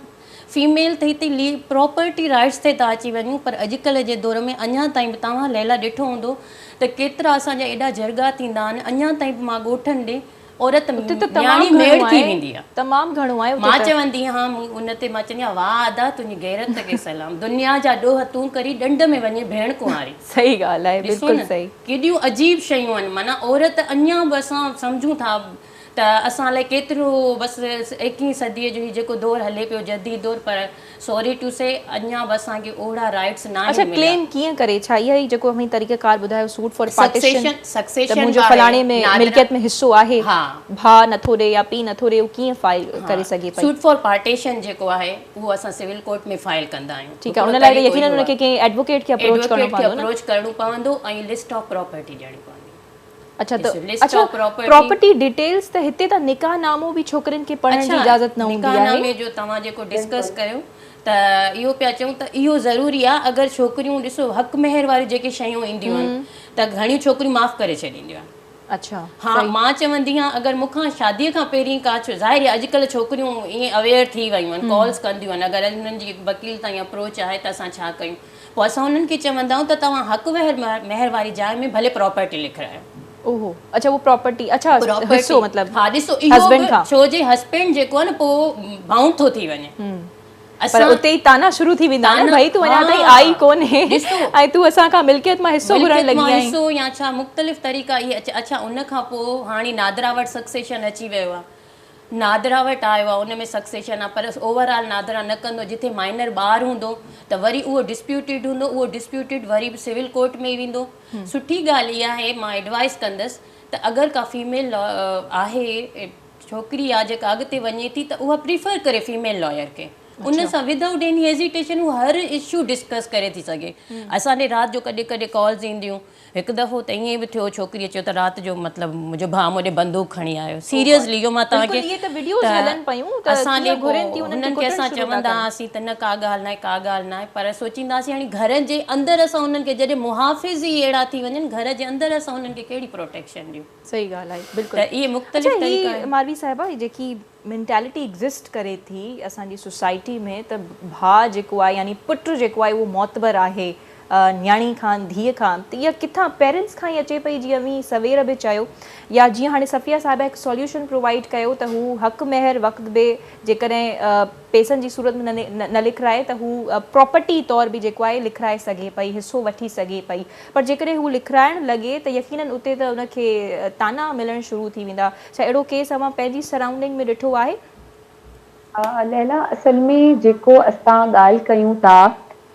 फीमेल त हिते प्रॉपर्टी राइट्स ते था अची वञूं, पर अॼुकल्ह जे दौर में अञा ताईं बि तव्हां लैला ॾिठो हूंदो त केतिरा असांजा एॾा जरगा थींदा आहिनि, अञा ताईं बि मां ॻोठनि ॾे औरत न्याणी मेड़ थी वेंदी आहे। तमामु घणो आहे। मां चवंदी आहियां उन ते, मां चवंदी आहियां वाह अदा तुंहिंजी गैरत खे सलाम, दुनिया जा ॾोह तूं करी ॾंड में वञे भेण कुंवारी। सही ॻाल्हि आहे, बिल्कुलु सही। केॾियूं अजीब शयूं आहिनि, माना औरत अञा बि असां सम्झूं था त असां लाइ केतिरो बसि 21वीं सदीअ जो जेको दौरु हले पियो, जदीद दौरु, पर सॉरी टू से अञा बि असांखे ओड़ा राइट्स न आहिनि। अच्छा, क्लेम कीअं करे? छा इहा ई जेको हमें तरीक़ेकार ॿुधायो, सूट फॉर पार्टीशन, सक्सेशन मुंहिंजो फलाणे में मिल्कियत में हिसो आहे, भाउ नथो ॾे या पीउ नथो ॾे, कीअं फाइल करे सघे? सूट फॉर पार्टीशन जेको आहे उहो असां सिविल कोर्ट में फाइल कंदा आहियूं। ठीकु आहे, उन लाइ यकीनन उनखे कंहिं एडवोकेट खे अप्रोच करणो पवंदो ऐं लिस्ट ऑफ प्रॉपर्टी ॾियणी पवंदी। अच्छा, त अच्छा प्रॉपर्टी डिटेल्स त हिते त निकाह नामो बि छोकिरनि खे पढ़ण जी इजाज़त न हूंदी आहे। निकाह नामे जो तव्हां जेको डिस्कस कयो त इहो पिया चऊं त इहो ज़रूरी आहे। अगरि छोकिरियूं ॾिसो हक़ मेहर वारी जेके शयूं ईंदियूं आहिनि त घणियूं छोकिरियूं माफ़ करे छॾींदियूं आहिनि। अच्छा, हाँ, मां चवंदी आहियां अगरि मूंखां शादीअ खां पहिरीं का ज़ाहिर आहे अॼुकल्ह छोकिरियूं ईअं अवेयर थी वियूं आहिनि, कॉल्स कंदियूं आहिनि, अगरि हुननि जी वकील ताईं अप्रोच आहे त असां छा कयूं, पोइ असां हुननि खे चवंदा आहियूं त तव्हां हक़ मेहर वारी जाइ में भले प्रॉपर्टी लिखायो। ओहो, अच्छा, वो प्रॉपर्टी, अच्छा हिस्सो मतलब, हाँ ॾिसो इहो छो जे हस्बैंड जेको आहे न पोइ बाउंड थो थी वञे, पर उते ई ताना शुरू थी वेंदा आहिनि, भाई तूं अञा ताईं आई कोन्हे ऐं तूं असां खां मिल्कियत मां हिस्सो घुरण लॻी आहीं, हिस्सो या छा मुख़्तलिफ़ तरीक़ा इहे। अच्छा, उन खां पोइ हाणे नादरा वटि सक्सेशन अची वियो आहे, नादरा वटि आयो आहे, उन में सक्सेशन आहे, पर ओवरऑल नादरा न कंदो। जिथे माइनर ॿार हूंदो त वरी उहो डिस्प्यूटेड हूंदो, उहो डिस्प्यूटेड वरी बि सिविल कोर्ट में वेंदो। सुठी ॻाल्हि इहा आहे, मां एडवाइस कंदसि त अगरि का फीमेल आहे, छोकिरी आहे जेका अॻिते वञे थी, त उहा प्रिफर करे फीमेल लॉयर खे। उन सां विदाउट एनी हेजिटेशन हू हर इशू डिस्कस करे थी सघे। असांजे राति जो कॾहिं कॾहिं कॉल्स ईंदियूं, हिकु दफ़ो त ईअं बि थियो, छोकिरी चयो त राति जो मतिलबु मुंहिंजो भाउ मूं ॾे बंदूक खणी आयो। सीरियसली इहो मां तव्हांखे असांजे हुननि खे असां चवंदा हुआसीं त न का ॻाल्हि न आहे, का ॻाल्हि न आहे, पर सोचींदासीं हाणे घर जे अंदरि असां उन्हनि खे जॾहिं मुहाफ़िज़ ई अहिड़ा थी वञनि, घर जे अंदरि असां उन्हनि खे कहिड़ी प्रोटेक्शन ॾियूं। सही ॻाल्हि आहे, बिल्कुलु। त इहे मुख़्तलिफ़ तरीक़ा आहिनि। मालवी साहिबा, जेकी मेंटेलिटी एग्ज़िस्ट करे थी असांजी सोसाइटी में, त भाउ जेको आहे यानी पुटु जेको आहे उहो मोतबर आहे न्याणी खां, धीअ खां, त इहा किथां पेरेंट्स खां ई अचे पई, जीअं वी सवेर बि चयो, या जीअं हाणे सफ़िया साहिबा हिकु सॉल्यूशन प्रोवाइड कयो त हू हक़ महर वक़्तु बि जेकॾहिं पैसनि जी सूरत में न लिखाए त हू प्रॉपर्टी तौर बि जेको आहे लिखाए सघे पई, हिसो वठी सघे पई। पर जेकॾहिं हू लिखाइणु लॻे त यकीनन उते त उनखे ताना मिलणु शुरू थी वेंदा। छा अहिड़ो केस अवां पंहिंजी सराउंडिंग में ॾिठो आहे? लैला, असल में जेको असां ॻाल्हि कयूं था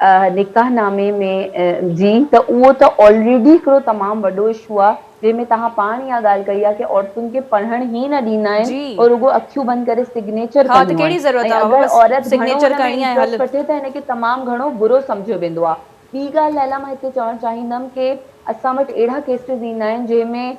निकाहनामे में जी, त उहो त ऑलरेडी हिकिड़ो तमामु वॾो इशू आहे, जंहिंमें तव्हां पाण इहा ॻाल्हि कई आहे कि औरतुनि खे पढ़ण ई न ॾींदा आहिनि और रुॻो अखियूं बंदि करे सिग्नेचर कंदियूं आहिनि। अगरि औरत इंट्रस्ट वठे त हिनखे तमामु घणो बुरो सम्झियो वेंदो आहे। ॿी ॻाल्हि लैला, मां हिते चवणु चाहींदमि कि असां वटि अहिड़ा केसिस ईंदा आहिनि जंहिंमें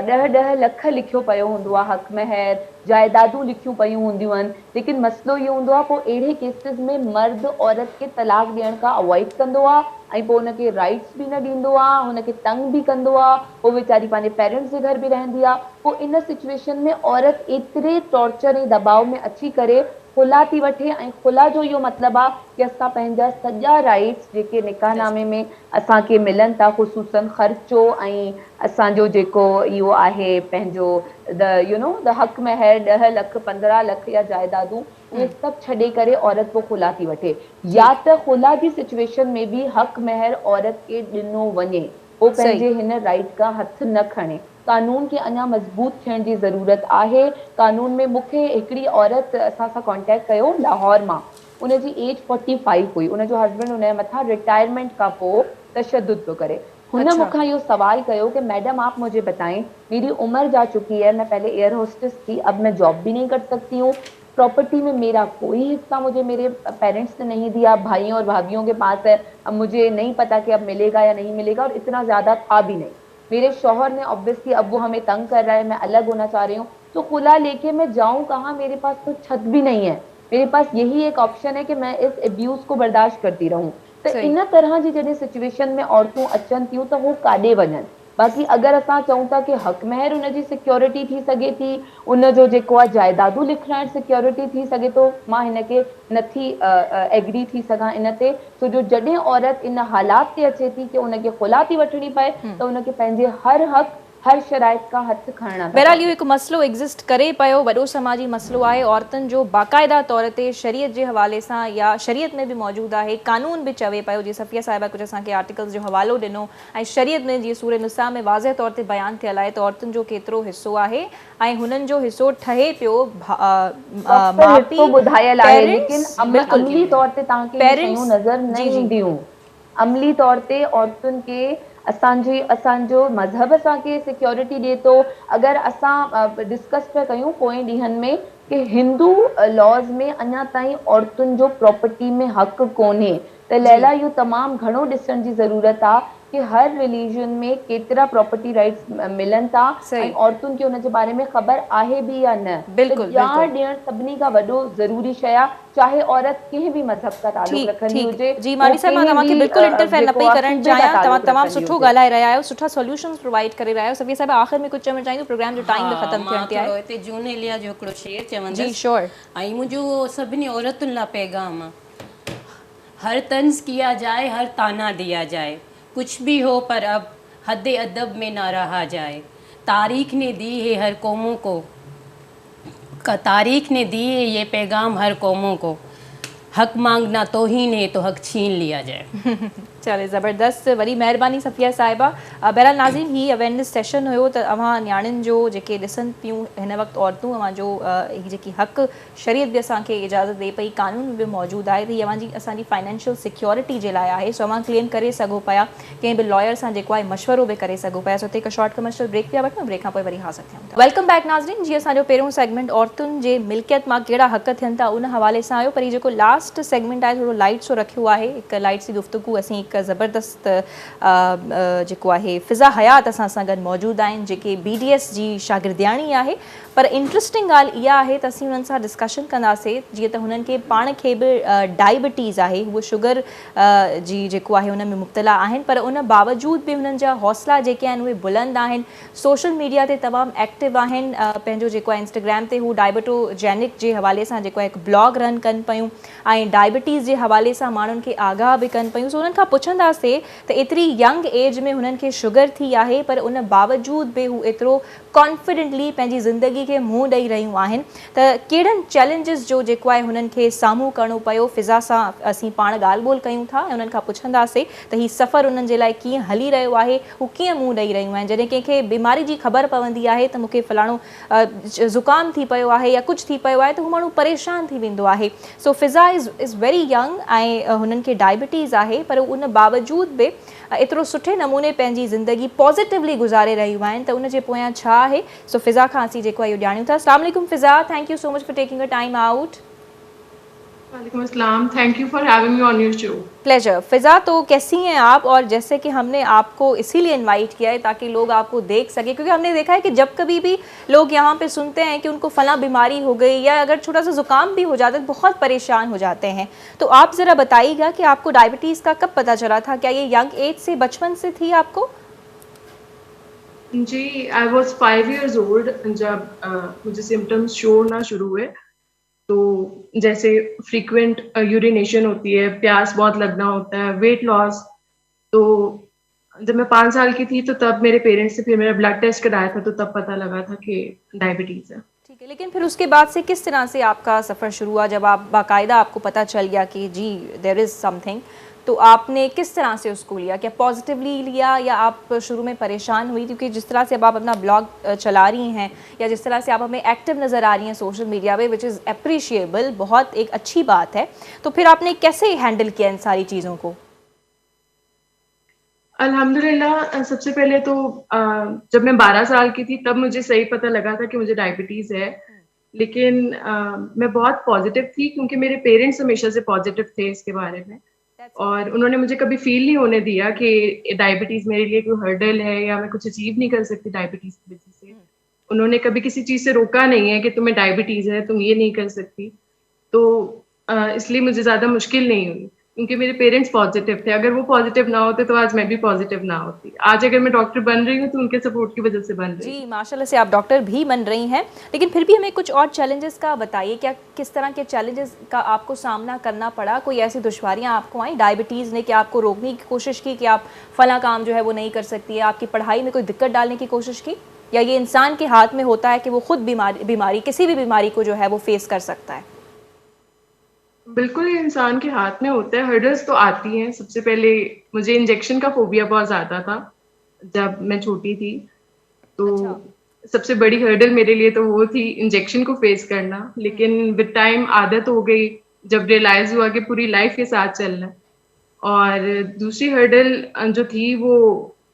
10-10 लख लिखियो पियो हूंदो आहे, हक़ महर, जाइदादूं लिखियूं पियूं हूंदियूं आहिनि, लेकिन मसइलो इहो हूंदो आहे पोइ अहिड़े केसिस में मर्द औरत खे तलाक ॾियण खां अवॉइड कंदो आहे ऐं पोइ हुनखे राइट्स बि न ॾींदो आहे, हुनखे तंग बि कंदो आहे, पोइ वीचारी पंहिंजे पेरेंट्स जे घर बि रहंदी आहे। पोइ इन सिचुएशन में औरत एतिरे टॉर्चर ऐं दबाव में अची करे खुला थी वठे, ऐं खुला जो इहो मतिलबु आहे कि असां पंहिंजा सॼा राइट्स जेके निकाहनामे में असांखे मिलनि था, ख़ुसूसन ख़र्चो ऐं असांजो जेको इहो आहे पंहिंजो द हक़ महर 10 लख 15 लख या जाइदादूं, उहे सभु छॾे करे औरत पोइ खुला थी वठे। या त खुला जी सिचुएशन में बि हक़ महर औरत खे ॾिनो वञे, उहो पंहिंजे हिन राइट खां हथ न खणे। कानून खे अञा मज़बूत थियण जी ज़रूरत आहे। कानून में मूंखे हिकिड़ी औरत असां सां कॉन्टेक्ट कयो लाहौर मां, उनजी एज 45 हुई, उनजो हस्बैंड उनजे मथां रिटायरमेंट खां पोइ तशद्दुद पियो करे। हुन मूंखां इहो सवाल कयो कि मैडम आप मुझे बताएं, मेरी उम्र जा चुकी है, मैं पहले एयर होस्टेस थी, अब मैं जॉब भी नहीं कर सकती हूँ, प्रॉपर्टी में मेरा कोई हिस्सा मुझे मेरे पेरेंट्स ने नहीं दिया, भाइयों और भाभीियों के पास है, अब मुझे नहीं पता कि अब मिलेगा या नहीं मिलेगा, और इतना ज़्यादा था भी नहीं। मेरे शौहर ने ऑब्वियसली, अब वो हमें तंग कर रहा है, मैं अलग होना चाह रही हूँ, तो खुला लेके मैं जाऊँ कहाँ, मेरे पास तो छत भी नहीं है, मेरे पास यही एक ऑप्शन है कि मैं इस एब्यूज़ को बर्दाश्त करती रहूँ। तो इन तरह जी जॾहिं सिचुएशन में औरतूं अचनि थियूं त हू काॾे वञनि। बाक़ी अगरि असां चऊं था कि हक़ महर उनजी सिक्योरिटी थी सघे थी, उनजो जेको आहे जाइदादूं लिखाइण सिक्योरिटी थी सघे थो, मां हिनखे नथी एग्री थी सघां इन ते, छो जो जॾहिं औरत इन हालात ते अचे थी कि उनखे खुला थी वठणी पए त उनखे पंहिंजे हर हक़ हर शराइत का हथ खणणा। बहरहाल इहो हिकु मसइलो एग्ज़िस्ट करे पियो, वॾो समाजी मसइलो आहे औरतुनि जो, बाक़ाइदा तौर ते शरीयत जे हवाले सां या शरीयत में बि मौजूदु आहे, कानून बि चवे पियो, जीअं सफ़िया साहिबा कुझु असांखे आर्टिकल्स जो हवालो ॾिनो, ऐं शरीयत में जीअं सूरह निसा में वाज़ह तौर ते बयानु थियल आहे त औरतुनि जो केतिरो हिसो आहे ऐं हुननि जो हिसो ठहे पियो ॿुधायल आहे, लेकिन अमली तौर ते तव्हांखे शयूं नज़र न ईंदियूं। अमली तौर ते औरतुनि खे असांजो मज़हब असांखे सिक्योरिटी ॾिए थो। अगरि असां डिस्कस पिया कयूं पोएं ॾींहंनि में कि हिंदू लॉज़ में अञा ताईं औरतुनि जो प्रॉपर्टी में हक़ कोन्हे, त लैला इहो तमामु घणो ॾिसण जी ज़रूरत आहे कि हर रिलीजन में केतिरा प्रॉपर्टी राइट्स मिलनि था ऐं औरतुनि खे उनजे बारे में ख़बर आहे बि या न। ॼाण ॾियणु सभिनी खां वॾो ज़रूरी शइ आहे, चाहे औरत कंहिं बि मज़हब सां तालुक रखंदी हुजे। जी माली साहिब, मां तव्हांखे बिल्कुलु इंटरफेयर न पई करणु चाहियां, तव्हां तमामु सुठो ॻाल्हाए रहिया आहियो, सुठा सॉल्यूशंस प्रोवाइड करे रहिया आहियो। सफ़िया साहिब, आख़िर में कुझु चवणु चाहींदो, प्रोग्राम जो टाइम बि ख़तमु थियण ते आहे। हिते जून एलिया जो हिकिड़ो शेर चवंदसि। जी श्योर। ऐं मुंहिंजो सभिनी औरतुनि लाइ पैगाम आहे, हर तंज़ किया जाए, हर ताना दिया जाए, कुछ भी हो पर अब हद अदब में ना रहा जाए, तारीख ने दी है हर कौमों को, तारीख ने दी है ये पैगाम हर कौमों को, हक मांगना तौहीन है तो हक छीन लिया जाए। चले ज़बरदस्त, वरी महिरबानी सफ़िया साहिबा। बहरहाल नाज़रीन, ही अवेयरनेस सेशन हुयो त अवां न्याणियुनि जो जेके ॾिसनि पियूं हिन वक़्तु औरतूं, अवां जो ही जेकी हक़ शरीयत बि असांखे इजाज़त ॾे पई, कानून बि मौजूदु आहे त हीअ अवांजी असांजी फाइनेंशियल सिक्योरिटी जे लाइ आहे। सो अवां क्लेम करे सघो पिया, कंहिं बि लॉयर सां जेको आहे मशवरो बि करे सघो पिया। सो हिते हिकु शॉर्ट कमर्शियल ब्रेक पिया वठूं, ब्रेक खां पोइ वरी हाज़िर थियूं था। वेलकम बैक नाज़रीन। जीअं असांजो पहिरियों सेगमेंट औरतुनि जे मिल्कियत मां कहिड़ा हक़ थियनि था उन हवाले सां आयो, पर ही जेको लास्ट सेगमेंट आहे थोरो लाइट सो रखियो आहे। हिकु लाइट सी गुफ़्तगू, असीं हिकु ज़बरदस्त जेको आहे फ़िज़ा हयात असां सां गॾु मौजूदु आहिनि, जेके BDS जी शागिर्दियाणी आहे। पर इंट्रस्टिंग ॻाल्हि इहा आहे त असीं हुननि सां डिस्कशन कंदासीं, जीअं त हुननि खे पाण खे बि डायबिटीज़ आहे, उहो शुगर जी जेको आहे हुन में मुब्तला आहिनि, पर उन बावजूद बि हुननि जा हौसला जेके आहिनि उहे बुलंद आहिनि। सोशल मीडिया ते तमामु एक्टिव आहिनि, पंहिंजो जेको आहे इंस्टाग्राम ते हू डायबिटोजेनिक जे हवाले सां जेको आहे हिकु ब्लॉग रन कनि पियूं ऐं डायबिटीज़ जे हवाले सां माण्हुनि खे आगाह बि कनि पियूं। सो उन्हनि खां पुछंदासीं त एतिरी यंग एज में हुननि खे शुगर थी आहे, पर उन बावजूद बि हू एतिरो कॉन्फिडेंटली पंहिंजी ज़िंदगी खे मुंहुं ॾेई रहियूं आहिनि, त कहिड़नि चैलेंजिस जो जेको आहे हुननि खे साम्हूं करिणो पियो। फ़िज़ा सां असीं पाण ॻाल्हि ॿोल कयूं था ऐं उन्हनि खां पुछंदासीं त हीउ सफ़र उन्हनि जे लाइ कीअं हली रहियो आहे, हू कीअं मुंहुं ॾेई रहियूं आहिनि। जॾहिं कंहिंखे बीमारी जी ख़बर पवंदी आहे त मूंखे फ़लाणो ज़ुकाम थी पियो आहे या कुझु थी पियो आहे, त हू माण्हू परेशान थी वेंदो आहे। सो फ़िज़ा इज़ वेरी यंग ऐं हुननि खे डायबिटीज़ आहे, पर उन बावजूद बि एतिरो सुठे नमूने पंहिंजी ज़िंदगी पॉज़िटिवली गुज़ारे रहियूं आहिनि, त उनजे पोयां छा आहे। सो फ़िज़ा खां असीं जेको आहे इहो ॼाणियूं था। अस्सलाम वालेकुम Fiza, thank you so much for taking a time out. वालेकुम अस्सलाम, thank you for having me on your show. Pleasure. Fiza, तो कैसी हैं आप? और जैसे कि हमने आपको इसीलिए इनवाइट किया है ताकि लोग आपको देख सकें, क्योंकि हमने देखा है कि जब कभी भी लोग यहाँ पे सुनते हैं कि उनको फला बीमारी हो गई या अगर छोटा सा ज़ुकाम भी हो जाता है तो बहुत परेशान हो जाते हैं। तो आप ज़रा बताइएगा कि आपको डायबिटीज़ का कब पता चला था? क्या ये यंग एज से, बचपन से थी आपको? जी, आई वॉज 5 years old जब मुझे सिम्टम्स शो होना शुरू हुए। तो जैसे फ्रीक्वेंट यूरिनेशन होती है, प्यास बहुत लगना होता है, वेट लॉस। तो जब मैं 5 साल की थी तो तब मेरे पेरेंट्स से फिर मेरा ब्लड टेस्ट कराया था, तो तब पता लगा था कि डायबिटीज़ है। ठीक है, लेकिन फिर उसके बाद से किस तरह से आपका सफ़र शुरू हुआ, जब आप बाकायदा आपको पता चल गया कि जी देयर इज़ समथिंग, तो आपने किस तरह से उसको लिया? क्या पॉजिटिवली लिया या आप शुरू में परेशान हुई? क्योंकि जिस तरह से अब आप अपना ब्लॉग चला रही हैं या जिस तरह से आप हमें एक्टिव नज़र आ रही हैं social media pay, which is appreciable, बहुत एक अच्छी बात है, तो फिर आपने कैसे हैंडल किया इन सारी चीज़ों को? अल्हम्दुलिल्लाह, सबसे पहले तो जब मैं 12 साल की थी तब मुझे सही पता लगा था कि मुझे डायबिटीज़ है। लेकिन मैं बहुत पॉजिटिव थी क्योंकि मेरे पेरेंट्स हमेशा से पॉजिटिव थे इसके बारे में, और उन्होंने मुझे कभी फील नहीं होने दिया कि डायबिटीज़ मेरे लिए कोई हर्डल है या मैं कुछ अचीव नहीं कर सकती डायबिटीज़ की वजह से। उन्होंने कभी किसी चीज़ से रोका नहीं है कि तुम्हें डायबिटीज़ है, तुम ये नहीं कर सकती। तो इसलिए मुझे ज़्यादा मुश्किल नहीं हुई क्योंकि मेरे पेरेंट्स पॉजिटिव थे। अगर वो पॉजिटिव ना होते तो आज मैं भी पॉजिटिव ना होती। आज अगर मैं डॉक्टर बन रही हूँ तो उनके सपोर्ट की वजह से बन रही हूँ। जी, माशाल्लाह से आप डॉक्टर भी बन रही हैं, लेकिन फिर भी हमें कुछ और चैलेंजेस का बताइए। क्या किस तरह के चैलेंजेस का आपको सामना करना पड़ा? कोई ऐसी दुश्वारियां आपको आई डायबिटीज़ ने? कि आपको रोकने की कोशिश की कि आप फला काम जो है वो नहीं कर सकती है? आपकी पढ़ाई में कोई दिक्कत डालने की कोशिश की? या ये इंसान के हाथ में होता है कि वो खुद बीमारी किसी भी बीमारी को जो है वो फेस कर सकता है? बिल्कुल, ये इंसान के हाथ में होता है। हर्डल्स तो आती हैं। सबसे पहले मुझे इंजेक्शन का फोबिया बहुत ज़्यादा था जब मैं छोटी थी। तो सबसे बड़ी हर्डल मेरे लिए तो वो थी इंजेक्शन को फेस करना। लेकिन विद टाइम आदत हो गई, जब रियलाइज़ हुआ कि पूरी लाइफ के साथ चलना है। और दूसरी हर्डल जो थी वो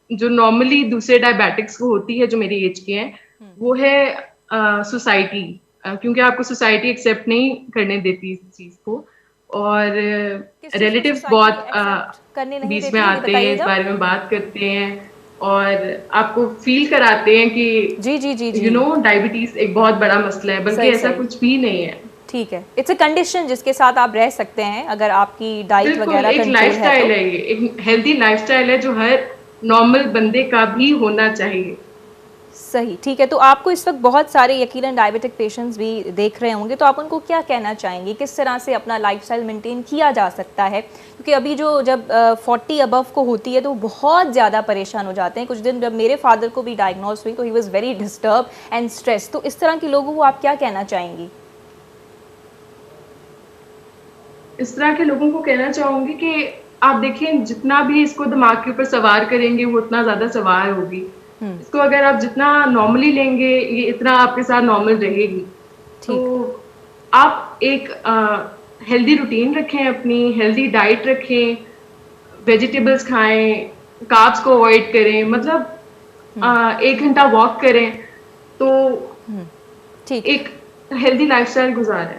जो नॉर्मली दूसरे डायबिटिक्स को होती है जो मेरी एज के हैं, वो है सोसाइटी। क्योंकि आपको सोसाइटी एक्सेप्ट नहीं करने देती इस चीज़ को, और रिलेटिव्स बहुत बीच में आते हैं, इस बारे में बात करते हैं और आपको फील कराते हैं कि जी जी जी जी यू नो डायबिटीज एक बहुत बड़ा मसला है, बल्कि ऐसा कुछ भी नहीं है। ठीक है, इट्स अ कंडीशन जिसके साथ आप रह सकते हैं अगर आपकी डाइट वगैरह एक लाइफस्टाइल है, ये एक हेल्दी लाइफस्टाइल है जो हर नॉर्मल बंदे का भी होना चाहिए। सही, ठीक है। तो आपको इस वक्त बहुत सारे यकीनन डायबिटिक पेशेंट्स भी देख रहे होंगे, तो आप उनको क्या कहना चाहेंगे? किस तरह से अपना लाइफस्टाइल मेंटेन किया जा सकता है? क्योंकि अभी जो जब 40 अबव को होती है तो बहुत ज़्यादा परेशान हो जाते हैं। कुछ दिन जब मेरे फादर को भी डायग्नोज हुई तो he was very disturb and stress. तो इस तरह के लोगों को आप क्या कहना चाहेंगी? इस तरह के लोगों को कहना चाहूंगी कि आप देखें, जितना भी इसको दिमाग के ऊपर सवार करेंगे वो उतना ज्यादा सवार होगी। इसको अगर आप जितना नॉर्मली लेंगे, ये इतना आपके साथ नॉर्मल रहेगी। तो आप एक हेल्दी रूटीन रखें, अपनी हेल्दी डाइट रखें, वेजिटेबल्स खाएं, कार्ब्स को अवॉइड करें, मतलब 1 घंटा वॉक करें, तो ठीक। एक हेल्दी लाइफस्टाइल गुजारें।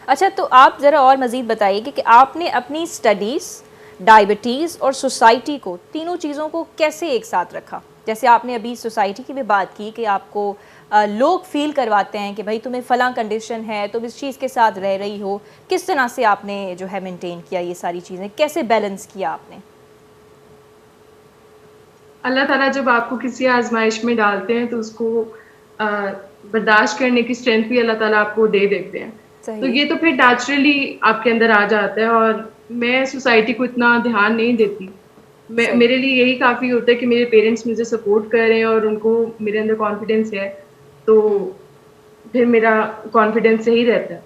अच्छा, तो आप ज़रा और मज़ीद बताइए कि आपने अपनी स्टडीज़, डायबिटीज़ और सोसाइटी को, तीनों चीज़ों को कैसे एक साथ रखा? जैसे आपने अभी सोसाइटी की भी बात की कि आपको लोग फील करवाते हैं कि भाई तुम्हें फ़लाँ कंडीशन है, तुम इस चीज़ के साथ रह रही हो। किस तरह से आपने जो है मेंटेन किया ये सारी चीज़ें, कैसे बैलेंस किया आपने? अल्लाह ताला जब आपको किसी आजमाइश में डालते हैं तो उसको बर्दाश्त करने की स्ट्रेंथ भी अल्लाह ताला आपको दे देते हैं। तो ये तो फिर नेचुरली आपके अंदर आ जाता है। और मैं सोसाइटी को इतना ध्यान नहीं देती। मेरे लिए यही काफ़ी होता है कि मेरे पेरेंट्स मुझे सपोर्ट कर रहे हैं और उनको मेरे अंदर कॉन्फिडेंस है, तो फिर मेरा कॉन्फिडेंस सही रहता है।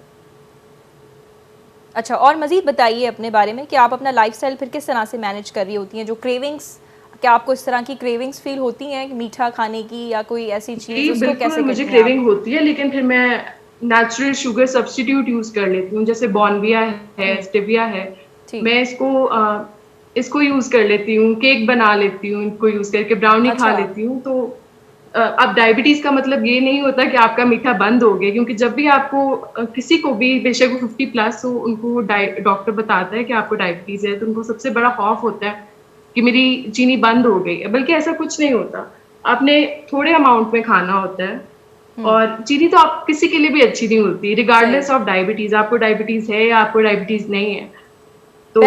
अच्छा, और मज़ीद बताइए अपने बारे में कि आप अपना लाइफस्टाइल फिर किस तरह से मैनेज कर रही होती हैं? जो क्रेविंग्स, क्या आपको इस तरह की क्रेविंग्स फील होती हैं मीठा खाने की या कोई ऐसी चीज़, उसको कैसे मुझे करती हैं आप? क्रेविंग होती है, लेकिन फिर मैं नेचुरल शुगर सब्स्टिट्यूट यूज कर लेती हूँ, जैसे बॉर्नविया है, स्टेविया है। मैं इसको यूज कर लेती हूँ, केक बना लेती हूँ इनको यूज करके, ब्राउनी खा लेती हूँ। तो अब डायबिटीज का मतलब ये नहीं होता कि आपका मीठा बंद हो गया, क्योंकि जब भी आपको किसी को भी, बेशक वो 50+ हो, उनको डॉक्टर बताता है कि आपको डायबिटीज है, तो उनको सबसे बड़ा खौफ होता है कि मेरी चीनी बंद हो गई है। बल्कि ऐसा कुछ नहीं होता, आपने थोड़े अमाउंट में खाना होता है। और चीनी तो आप किसी के लिए भी अच्छी नहीं होती, रिगार्डलेस ऑफ डायबिटीज। आपको डायबिटीज है या आपको डायबिटीज नहीं है, तो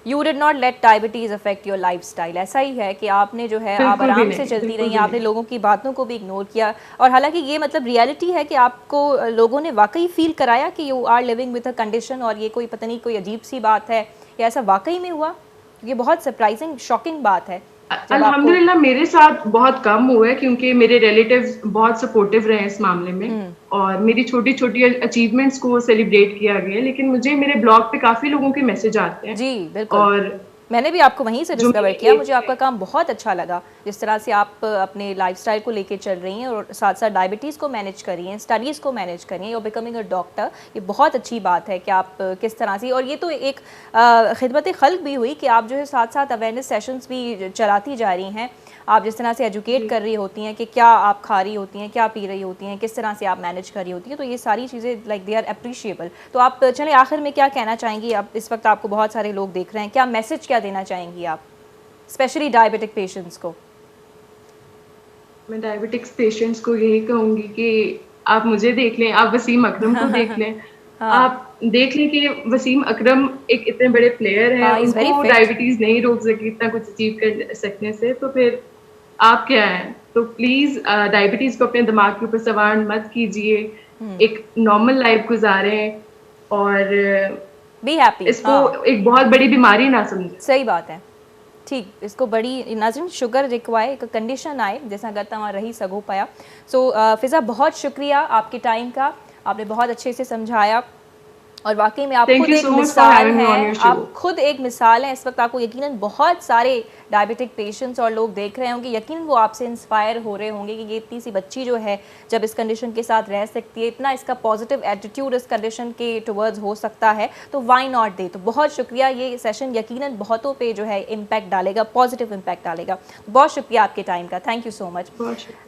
U did not let diabetes affect your lifestyle. ऐसा ही है कि आपने जो है आप आराम से चलती रही, आपने लोगों की बातों को भी इग्नोर किया। और हालांकि ये मतलब रियलिटी है कि आपको लोगों ने वाकई फील कराया कि you are living with a condition, और ये कोई पता नहीं कोई अजीब सी बात है, या ऐसा वाकई में हुआ? ये बहुत सरप्राइजिंग, शॉकिंग बात है। अल्हम्दुलिल्लाह मेरे साथ बहुत कम हुआ है, क्योंकि मेरे रिलेटिव्स बहुत सपोर्टिव रहे इस मामले में, और मेरी छोटी छोटी अचीवमेंट्स को सेलिब्रेट किया गया। लेकिन मुझे मेरे ब्लॉग पे काफी लोगों के मैसेज आते हैं। जी बिल्कुल, और मैंने भी आपको वहीं से डिस्कवर किया। मुझे आपका काम बहुत अच्छा लगा, जिस तरह से आप अपने लाइफस्टाइल को लेके चल रही हैं और साथ साथ डायबिटीज़ को मैनेज कर रही हैं, स्टडीज़ को मैनेज कर रही हैं, और बिकमिंग अ डॉक्टर। ये बहुत अच्छी बात है कि आप किस तरह से, और ये तो एक खिदमत खल्क भी हुई कि आप जो है साथ साथ अवेयरनेस सेशंस भी चलाती जा रही हैं। आप जिस तरह से एजुकेट कर रही होती हैं कि क्या आप खा रही होती हैं, क्या पी रही होती हैं, किस तरह से आप मैनेज कर रही होती हैं, तो ये सारी चीज़ें लाइक दे आर अप्रिशिएबल। तो आप चलें आखिर में क्या कहना चाहेंगी? अब इस वक्त आपको बहुत सारे लोग देख रहे हैं, क्या मैसेज क्या देना चाहेंगी आप स्पेशली डायबिटिक पेशेंट्स को? मैं डायबिटिक्स पेशेंट्स को यही कहूंगी कि आप मुझे देख लें, आप वसीम अकरम को देख लें। आप देख लें कि वसीम अकरम एक इतने बड़े प्लेयर हैं, उनको डायबिटीज नहीं रोक सकी इतना कुछ अचीव कर सकने से, तो फिर आप क्या हैं? तो प्लीज डायबिटीज को अपने दिमाग के ऊपर सवार मत कीजिए, एक नॉर्मल लाइफ गुजारें और बी हैप्पी। इसको एक बहुत बड़ी बीमारी ना समझें। सही बात है, ठीक। इसको बड़ी नाज़रीन शुगर रिक्वायर एक कंडीशन आए जैसा अगर तव्हां रही सघो पाया। सो फिज़ा बहुत शुक्रिया आपके टाइम का, आपने बहुत अच्छे से समझाया, और वाकई में आप खुद एक मिसाल हैं, आप खुद एक मिसाल हैं। इस वक्त आपको यकीनन बहुत सारे डायबिटिक पेशेंट्स और लोग देख रहे होंगे, यकीनन वो आपसे इंस्पायर हो रहे होंगे कि ये इतनी सी बच्ची जो है जब इस कंडीशन के साथ रह सकती है, इतना इसका पॉजिटिव एटीट्यूड इस कंडीशन के टुवर्ड्स हो सकता है, तो वाई नॉट दे। तो बहुत शुक्रिया, ये सेशन यकीनन बहुतों पे जो है इम्पैक्ट डालेगा, पॉजिटिव इम्पैक्ट डालेगा। बहुत शुक्रिया आपके टाइम का, थैंक यू सो मच।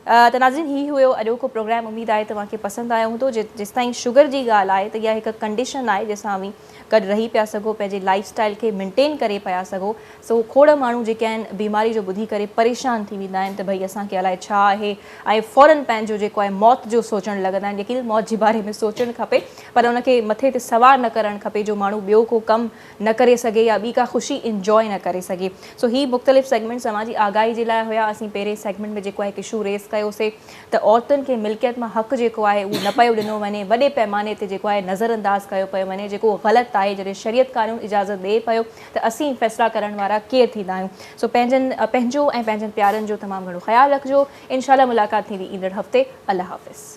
त नाज़रीन ही हुयो अॼो को प्रोग्राम, उम्मीद आहे तव्हांखे पसंदि आयो हूंदो। जेसि ताईं शुगर जी ॻाल्हि आहे त इहा हिकु कंडीशन आहे जंहिंसां अवी गॾु रही पिया सघो, पंहिंजे लाइफस्टाइल खे मेंटेन करे पिया सघो। सो खोड़ माण्हू जेके आहिनि बीमारी जो ॿुधी करे परेशान थी वेंदा आहिनि त भई असांखे अलाए छा आहे, ऐं फ़ौरन पंहिंजो जेको आहे मौत जो सोचणु लॻंदा आहिनि। यकीन मौत जे बारे में सोचणु खपे, पर उनखे मथे ते सवार न करणु खपे जो माण्हू ॿियो को कमु न करे सघे या ॿी का ख़ुशी इंजॉय न करे सघे। सो ही मुख़्तलिफ़ सेगमेंट समाजी आगाही जे लाइ हुया। असीं पहिरें सेगमेंट में जेको आहे हिकु इशू रेस कयोसीं त औरतुनि खे मिल्कियत मां हक़ जेको आहे उहो न पियो ॾिनो वञे, वॾे पैमाने ते जेको आहे नज़रअंदाज़ कयो पियो वञे, जेको ग़लति आहे। जॾहिं शरीयत कानून इजाज़त ॾिए पियो त असीं फ़ैसिला करण वारा केरु थींदा आहियूं। सो पंहिंजो ऐं पंहिंजनि प्यारनि जो तमामु घणो ख़्यालु रखिजो। इंशाअल्लाह मुलाक़ात थींदी ईंदड़ हफ़्ते। अल्लाह हाफ़िज़।